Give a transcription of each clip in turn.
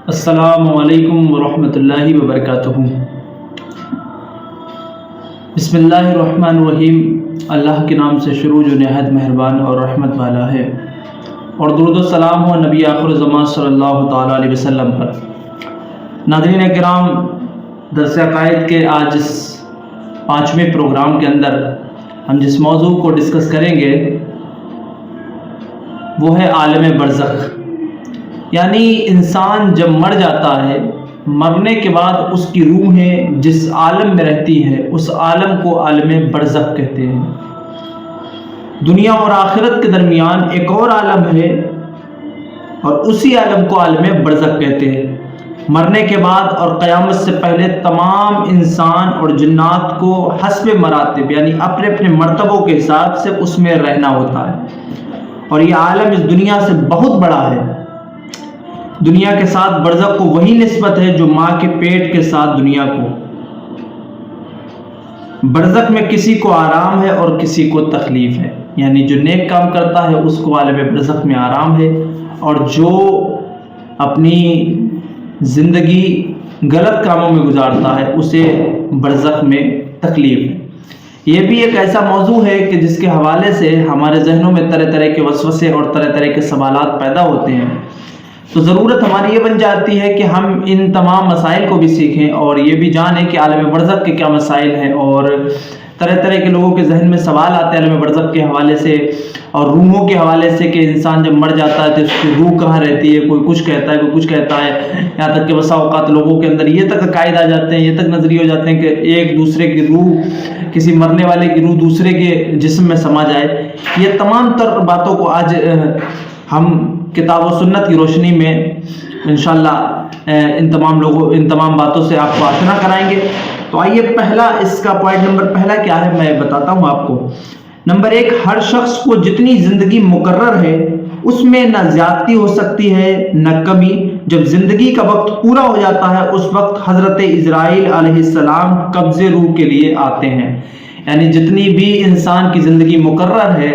السلام علیکم ورحمۃ اللہ وبرکاتہ۔ بسم اللہ الرحمن الرحیم۔ اللہ کے نام سے شروع جو نہایت مہربان اور رحمت والا ہے، اور درود و سلام ہو نبی آخر الزمان صلی اللہ تعالیٰ علیہ وسلم پر۔ ناظرین کرام، درس عقائد کے آج اس 5ویں پروگرام کے اندر ہم جس موضوع کو ڈسکس کریں گے وہ ہے عالم برزخ۔ یعنی انسان جب مر جاتا ہے، مرنے کے بعد اس کی روحیں جس عالم میں رہتی ہیں اس عالم کو عالم برزخ کہتے ہیں۔ دنیا اور آخرت کے درمیان ایک اور عالم ہے اور اسی عالم کو عالم برزخ کہتے ہیں۔ مرنے کے بعد اور قیامت سے پہلے تمام انسان اور جنات کو حسب مراتب یعنی اپنے اپنے مرتبوں کے حساب سے اس میں رہنا ہوتا ہے، اور یہ عالم اس دنیا سے بہت بڑا ہے۔ دنیا کے ساتھ برزخ کو وہی نسبت ہے جو ماں کے پیٹ کے ساتھ دنیا کو۔ برزخ میں کسی کو آرام ہے اور کسی کو تکلیف ہے، یعنی جو نیک کام کرتا ہے اس کو عالم برزخ میں آرام ہے، اور جو اپنی زندگی غلط کاموں میں گزارتا ہے اسے برزخ میں تکلیف ہے۔ یہ بھی ایک ایسا موضوع ہے کہ جس کے حوالے سے ہمارے ذہنوں میں طرح طرح کے وسوسے اور طرح طرح کے سوالات پیدا ہوتے ہیں، تو ضرورت ہماری یہ بن جاتی ہے کہ ہم ان تمام مسائل کو بھی سیکھیں اور یہ بھی جانیں کہ عالم برزخ کے کیا مسائل ہیں۔ اور طرح طرح کے لوگوں کے ذہن میں سوال آتے ہیں عالم برزخ کے حوالے سے اور روحوں کے حوالے سے، کہ انسان جب مر جاتا ہے تو اس کی روح کہاں رہتی ہے، کوئی کچھ کہتا ہے کوئی کچھ کہتا ہے، یہاں تک کہ بسا اوقات لوگوں کے اندر یہ تک عقائد آ جاتے ہیں، یہ تک نظریے ہو جاتے ہیں کہ ایک دوسرے کی روح، کسی مرنے والے کی روح دوسرے کے جسم میں سما جائے۔ یہ تمام تر باتوں کو آج ہم کتاب و سنت کی روشنی میں انشاءاللہ ان تمام باتوں سے آپ کو آشنا کرائیں گے۔ تو آئیے پہلا اس کا پوائنٹ نمبر پہلا کیا ہے میں بتاتا ہوں آپ کو۔ نمبر 1، ہر شخص کو جتنی زندگی مقرر ہے اس میں نہ زیادتی ہو سکتی ہے نہ کمی۔ جب زندگی کا وقت پورا ہو جاتا ہے اس وقت حضرت عزرائیل علیہ السلام قبض روح کے لیے آتے ہیں۔ یعنی جتنی بھی انسان کی زندگی مقرر ہے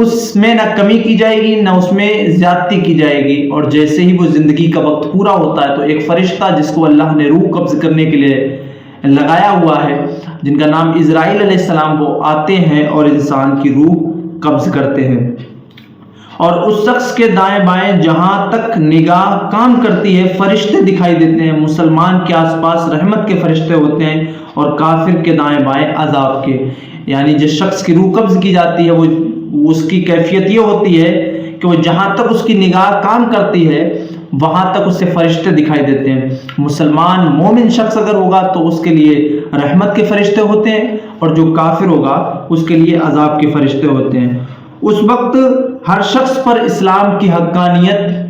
اس میں نہ کمی کی جائے گی نہ اس میں زیادتی کی جائے گی، اور جیسے ہی وہ زندگی کا وقت پورا ہوتا ہے تو ایک فرشتہ جس کو اللہ نے روح قبض کرنے کے لیے لگایا ہوا ہے، جن کا نام عزرائیل علیہ السلام، وہ آتے ہیں اور انسان کی روح قبض کرتے ہیں۔ اور اس شخص کے دائیں بائیں جہاں تک نگاہ کام کرتی ہے فرشتے دکھائی دیتے ہیں۔ مسلمان کے آس پاس رحمت کے فرشتے ہوتے ہیں اور کافر کے دائیں بائیں عذاب کے۔ یعنی جس شخص کی روح قبض کی جاتی ہے وہ اس کی کیفیت یہ ہوتی ہے کہ وہ جہاں تک اس کی نگاہ کام کرتی ہے وہاں تک اسے فرشتے دکھائی دیتے ہیں۔ مسلمان مومن شخص اگر ہوگا تو اس کے لیے رحمت کے فرشتے ہوتے ہیں، اور جو کافر ہوگا اس کے لیے عذاب کے فرشتے ہوتے ہیں۔ اس وقت ہر شخص پر اسلام کی حقانیت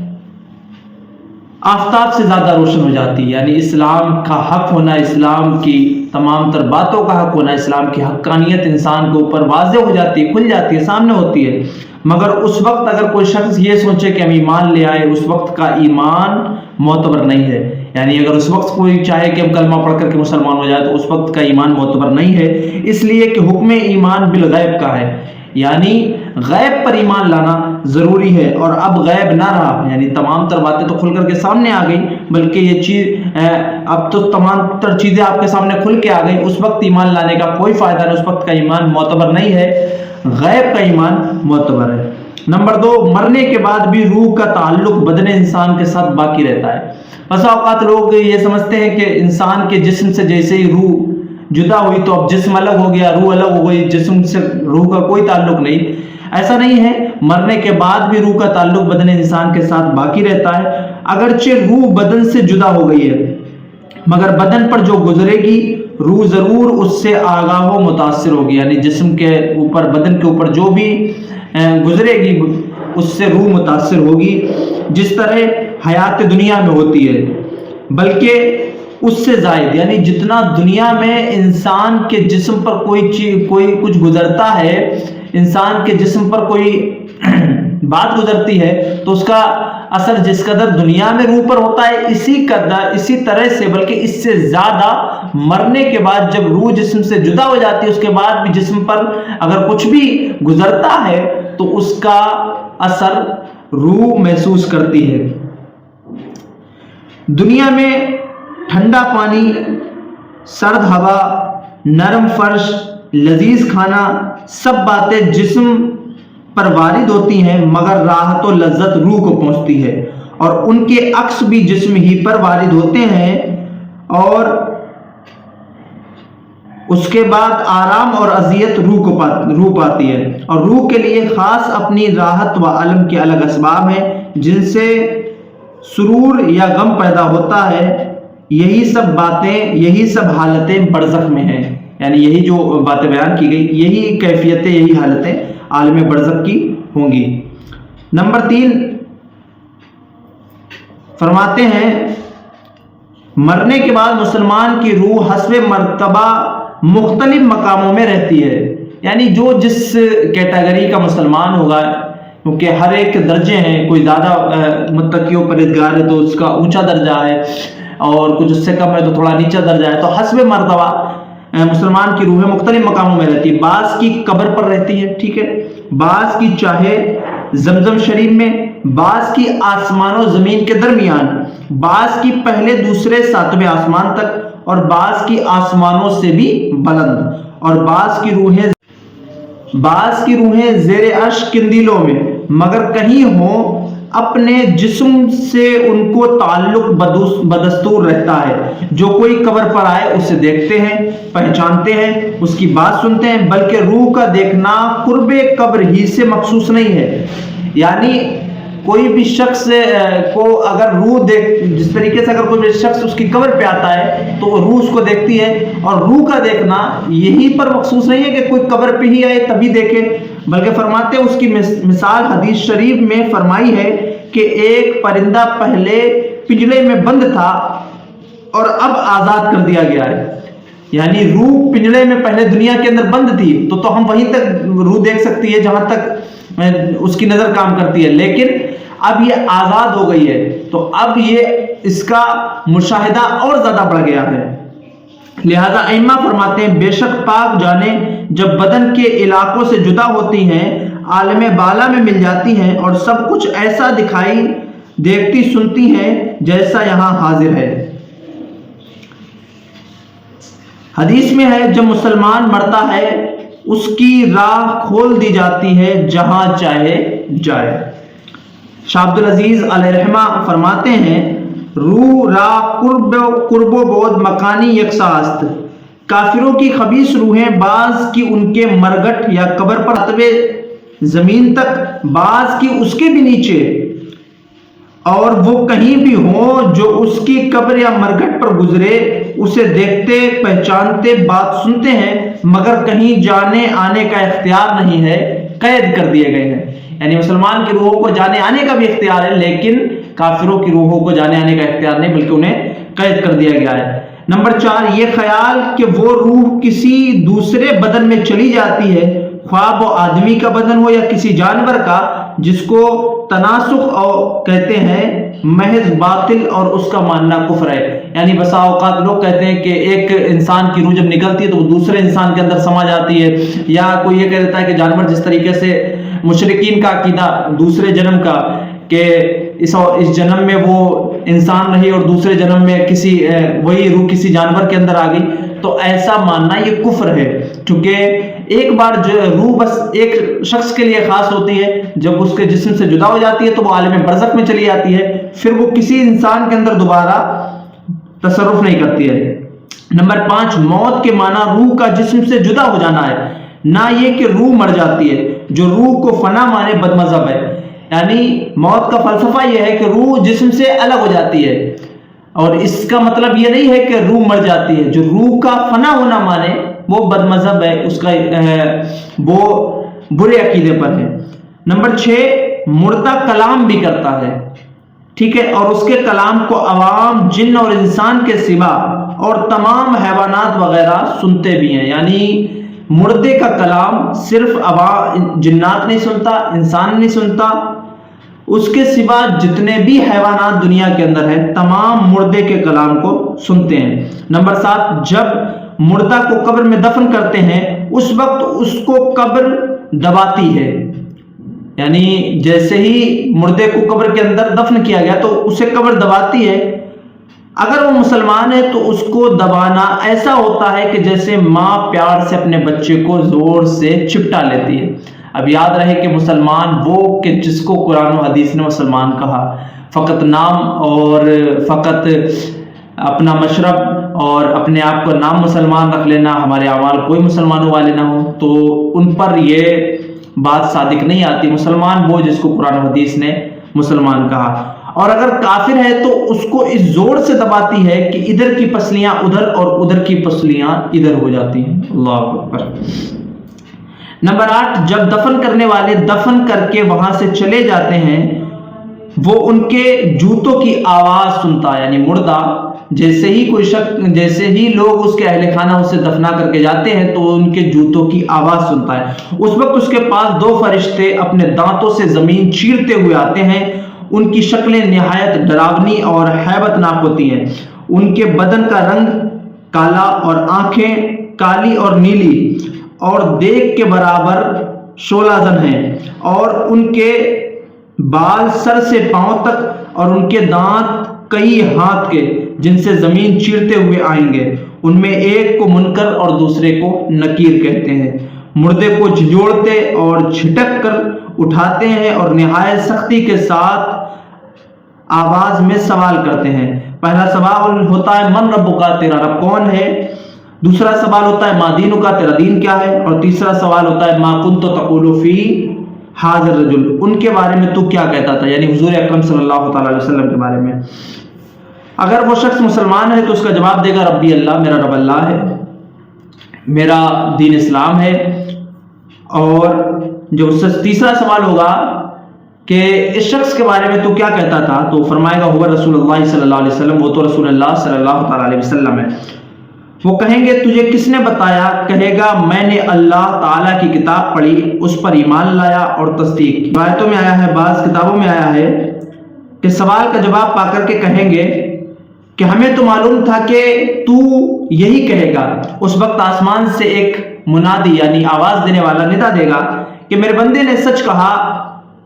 آفتاب سے زیادہ روشن ہو جاتی ہے۔ یعنی اسلام کا حق ہونا، اسلام کی تمام تر باتوں کا حق ہونا، اسلام کی حقانیت انسان کے اوپر واضح ہو جاتی ہے، کھل جاتی ہے، سامنے ہوتی ہے۔ مگر اس وقت اگر کوئی شخص یہ سوچے کہ ہم ایمان لے آئے، اس وقت کا ایمان معتبر نہیں ہے۔ یعنی اگر اس وقت کوئی چاہے کہ ہم کلمہ پڑھ کر کے مسلمان ہو جائے تو اس وقت کا ایمان معتبر نہیں ہے، اس لیے کہ حکم ایمان بالغیب کا ہے، یعنی غیب پر ایمان لانا ضروری ہے۔ اور اب غیب نہ رہا، یعنی تمام تر باتیں تو کھل کر کے سامنے آ گئی، بلکہ یہ چیز اب تو تمام تر چیزیں آپ کے سامنے کھل کے آ گئی، اس وقت ایمان لانے کا کوئی فائدہ نہیں، اس وقت کا ایمان معتبر نہیں ہے، غیب کا ایمان معتبر ہے۔ نمبر 2، مرنے کے بعد بھی روح کا تعلق بدن انسان کے ساتھ باقی رہتا ہے۔ بسا اوقات لوگ یہ سمجھتے ہیں کہ انسان کے جسم سے جیسے ہی روح جدا ہوئی تو اب جسم الگ ہو گیا، روح الگ ہو گئی، جسم سے روح کا کوئی تعلق نہیں۔ ایسا نہیں ہے، مرنے کے بعد بھی روح کا تعلق بدن انسان کے ساتھ باقی رہتا ہے۔ اگرچہ روح بدن سے جدا ہو گئی ہے مگر بدن پر جو گزرے گی روح ضرور اس سے آگاہ و متاثر ہوگی۔ یعنی جسم کے اوپر، بدن کے اوپر جو بھی گزرے گی اس سے روح متاثر ہوگی، جس طرح حیات دنیا میں ہوتی ہے، بلکہ اس سے زائد۔ یعنی جتنا دنیا میں انسان کے جسم پر کوئی کچھ گزرتا ہے، انسان کے جسم پر کوئی بات گزرتی ہے تو اس کا اثر جس قدر دنیا میں روح پر ہوتا ہے اسی طرح سے بلکہ اس سے زیادہ مرنے کے بعد جب روح جسم سے جدا ہو جاتی ہے اس کے بعد بھی جسم پر اگر کچھ بھی گزرتا ہے تو اس کا اثر روح محسوس کرتی ہے۔ دنیا میں ٹھنڈا پانی، سرد ہوا، نرم فرش، لذیذ کھانا، سب باتیں جسم پر وارد ہوتی ہیں، مگر راحت و لذت روح کو پہنچتی ہے، اور ان کے عکس بھی جسم ہی پر وارد ہوتے ہیں، اور اس کے بعد آرام اور اذیت روح پاتی ہے، اور روح کے لیے خاص اپنی راحت و علم کے الگ اسباب ہیں جن سے سرور یا غم پیدا ہوتا ہے۔ یہی سب باتیں، یہی سب حالتیں برزخ میں ہیں، یعنی یہی جو باتیں بیان کی گئی، یہی کیفیتیں، یہی حالتیں عالم برزخ کی ہوں گی۔ نمبر 3 فرماتے ہیں مرنے کے بعد مسلمان کی روح حسب مرتبہ مختلف مقاموں میں رہتی ہے، یعنی جو جس کیٹیگری کا مسلمان ہوگا، کیونکہ ہر ایک درجے ہیں، کوئی زیادہ متقی و پرہیزگار ہے تو اس کا اونچا درجہ ہے، اور کچھ اس سے کم ہے تو تھوڑا نیچا درجہ ہے، تو حسب مرتبہ مسلمان کی روحیں مختلف مقاموں میں رہتی ہے۔ بعض کی قبر پر رہتی ہے، ٹھیک ہے، بعض کی چاہے زمزم شریف میں، بعض کی آسمان و زمین کے درمیان، بعض کی پہلے دوسرے ساتویں آسمان تک، اور بعض کی آسمانوں سے بھی بلند، اور بعض کی روحیں زیر عرش قندیلوں میں، مگر کہیں ہوں اپنے جسم سے ان کو تعلق بدستور رہتا ہے۔ جو کوئی قبر پر آئے اسے دیکھتے ہیں، پہچانتے ہیں، اس کی بات سنتے ہیں، بلکہ روح کا دیکھنا قرب قبر ہی سے مخصوص نہیں ہے، یعنی کوئی بھی شخص کو اگر روح جس طریقے سے اگر کوئی بھی شخص اس کی قبر پہ آتا ہے تو روح اس کو دیکھتی ہے، اور روح کا دیکھنا یہی پر مخصوص نہیں ہے کہ کوئی قبر پہ ہی آئے تبھی دیکھے، بلکہ فرماتے ہیں اس کی مثال حدیث شریف میں فرمائی ہے کہ ایک پرندہ پہلے پنجرے میں بند تھا اور اب آزاد کر دیا گیا ہے، یعنی روح پنجرے میں پہلے دنیا کے اندر بند تھی تو ہم وہیں تک روح دیکھ سکتی ہے جہاں تک اس کی نظر کام کرتی ہے، لیکن اب یہ آزاد ہو گئی ہے تو اب یہ اس کا مشاہدہ اور زیادہ بڑھ گیا ہے۔ لہذا ائمہ فرماتے ہیں بے شک پاک جانے جب بدن کے علاقوں سے جدا ہوتی ہیں، عالم بالا میں مل جاتی ہیں، اور سب کچھ ایسا دکھائی دیکھتی سنتی ہیں جیسا یہاں حاضر ہے۔ حدیث میں ہے جب مسلمان مرتا ہے اس کی راہ کھول دی جاتی ہے جہاں چاہے جائے۔ شاہ عبدالعزیز علیہ رحمہ فرماتے ہیں روح راہ قرب و بعد مکانی یکساں است۔ کافروں کی خبیث روحیں بعض کی ان کے مرگٹ یا قبر پر ساتویں زمین تک، بعض کی اس کے بھی نیچے، اور وہ کہیں بھی ہوں جو اس کی قبر یا مرگٹ پر گزرے اسے دیکھتے، پہچانتے، بات سنتے ہیں، مگر کہیں جانے آنے کا اختیار نہیں ہے، قید کر دیے گئے ہیں۔ یعنی مسلمان کی روحوں کو جانے آنے کا بھی اختیار ہے، لیکن کافروں کی روحوں کو جانے آنے کا اختیار نہیں، بلکہ انہیں قید کر دیا گیا ہے۔ نمبر 4 یہ خیال کہ وہ روح کسی دوسرے بدن میں چلی جاتی ہے، خواہ وہ آدمی کا بدن ہو یا کسی جانور کا، جس کو تناسخ کہتے ہیں، محض باطل اور اس کا ماننا کفر ہے۔ یعنی بسا اوقات لوگ کہتے ہیں کہ ایک انسان کی روح جب نکلتی ہے تو وہ دوسرے انسان کے اندر سما جاتی ہے، یا کوئی یہ کہہ دیتا ہے کہ جانور جس طریقے سے مشرکین کا عقیدہ دوسرے جنم کا کہ اس جنم میں وہ انسان رہی اور دوسرے جنم میں وہی روح کسی جانور کے اندر آ گئی، تو ایسا ماننا یہ کفر ہے، کیونکہ ایک بار جو روح بس ایک شخص کے لیے خاص ہوتی ہے، جب اس کے جسم سے جدا ہو جاتی ہے تو وہ عالم برزخ میں چلی جاتی ہے، پھر وہ کسی انسان کے اندر دوبارہ تصرف نہیں کرتی ہے۔ نمبر 5 موت کے معنی روح کا جسم سے جدا ہو جانا ہے، نہ یہ کہ روح مر جاتی ہے۔ جو روح کو فنا مانے بد مذہب ہے، یعنی موت کا فلسفہ یہ ہے کہ روح جسم سے الگ ہو جاتی ہے، اور اس کا مطلب یہ نہیں ہے کہ روح مر جاتی ہے۔ جو روح کا فنا ہونا مانے وہ بد مذہب ہے، اس کا وہ برے عقیدے پر ہے۔ نمبر 6 مردہ کلام بھی کرتا ہے، ٹھیک ہے، اور اس کے کلام کو عوام جن اور انسان کے سوا اور تمام حیوانات وغیرہ سنتے بھی ہیں، یعنی مردے کا کلام صرف جنات نہیں سنتا، انسان نہیں سنتا، اس کے سوا جتنے بھی حیوانات دنیا کے اندر ہیں تمام مردے کے کلام کو سنتے ہیں۔ نمبر 7 جب مردہ کو قبر میں دفن کرتے ہیں اس وقت اس کو قبر دباتی ہے، یعنی جیسے ہی مردے کو قبر کے اندر دفن کیا گیا تو اسے قبر دباتی ہے، اگر وہ مسلمان ہے تو اس کو دبانا ایسا ہوتا ہے کہ جیسے ماں پیار سے اپنے بچے کو زور سے چپٹا لیتی ہے۔ اب یاد رہے کہ مسلمان وہ کہ جس کو قرآن و حدیث نے مسلمان کہا، فقط نام اور فقط اپنا مشرب اور اپنے آپ کو نام مسلمان رکھ لینا، ہمارے اعمال کوئی مسلمانوں والے نہ ہوں، تو ان پر یہ بات صادق نہیں آتی۔ مسلمان وہ جس کو قرآن و حدیث نے مسلمان کہا، اور اگر کافر ہے تو اس کو اس زور سے دباتی ہے کہ ادھر کی پسلیاں ادھر اور ادھر کی پسلیاں ادھر ہو جاتی ہیں۔ اللہ اکبر۔ نمبر 8، جب دفن کرنے والے دفن کر کے وہاں سے چلے جاتے ہیں، وہ ان کے جوتوں کی آواز سنتا ہے، یعنی مردہ جیسے ہی لوگ اس کے اہل خانہ اسے دفنا کر کے جاتے ہیں تو ان کے جوتوں کی آواز سنتا ہے۔ اس وقت اس کے پاس 2 فرشتے اپنے دانتوں سے زمین چیرتے ہوئے آتے ہیں۔ ان کی شکلیں نہایت ڈراؤنی اور ہیبت ناک ہوتی ہیں۔ ان کے بدن کا رنگ کالا اور آنکھیں کالی اور نیلی اور دیگ کے برابر شعلہ زن ہیں، اور ان کے بال سر سے پاؤں تک، اور ان کے دانت کئی ہاتھ کے جن سے زمین چیرتے ہوئے آئیں گے۔ ان میں ایک کو منکر اور دوسرے کو نکیر کہتے ہیں۔ مردے کو جھنجھوڑتے اور جھٹک کر اٹھاتے ہیں اور نہایت سختی کے ساتھ آواز میں سوال کرتے ہیں۔ پہلا سوال ہوتا ہے من ربک، تیرا رب کون ہے؟ دوسرا سوال ہوتا ہے ما دینک، تیرا دین کیا ہے؟ اور تیسرا سوال ہوتا ہے ما کنت تقول فی ھذا الرجل، ان کے بارے میں تو کیا کہتا تھا، یعنی حضور اکرم صلی اللہ تعالی علیہ وسلم کے بارے میں۔ اگر وہ شخص مسلمان ہے تو اس کا جواب دے گا ربی اللہ، میرا رب اللہ ہے، میرا دین اسلام ہے۔ اور جو اس سے تیسرا سوال ہوگا کہ اس شخص کے بارے میں تو کیا کہتا تھا، تو فرمائے گا هو رسول اللہ صلی اللہ علیہ وسلم، وہ تو رسول اللہ صلی اللہ تعالی علیہ وسلم ہے۔ وہ کہیں گے تجھے کس نے بتایا؟ کہے گا میں نے اللہ تعالیٰ کی کتاب پڑھی، اس پر ایمان لایا اور تصدیق کی۔ روایتوں میں آیا ہے، بعض کتابوں میں آیا ہے کہ سوال کا جواب پا کر کے کہیں گے کہ ہمیں تو معلوم تھا کہ تو یہی کہے گا۔ اس وقت آسمان سے ایک منادی یعنی آواز دینے والا ندا دے گا کہ میرے بندے نے سچ کہا،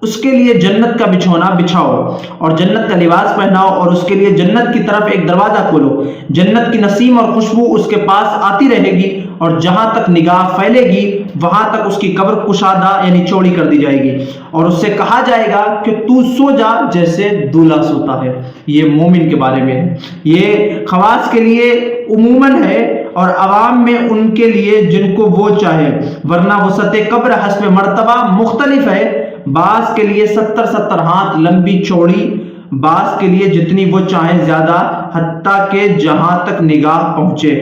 اس کے لیے جنت کا بچھونا بچھاؤ اور جنت کا لباس پہناؤ اور اس کے لیے جنت کی طرف ایک دروازہ کھولو۔ جنت کی نسیم اور خوشبو اس کے پاس آتی رہے گی اور جہاں تک نگاہ پھیلے گی وہاں تک اس کی قبر کشادہ یعنی چوڑی کر دی جائے گی، اور اس سے کہا جائے گا کہ تو سو جا جیسے دولہا سوتا ہے۔ یہ مومن کے بارے میں ہے، یہ خواص کے لیے عموماً ہے اور عوام میں ان کے لیے جن کو وہ چاہے، ورنہ وسعت قبر حسب مرتبہ مختلف ہے، بعض کے لیے 70 ہاتھ لمبی چوڑی، بعض کے لیے جتنی وہ چاہیں زیادہ، حتیٰ کہ جہاں تک نگاہ پہنچے۔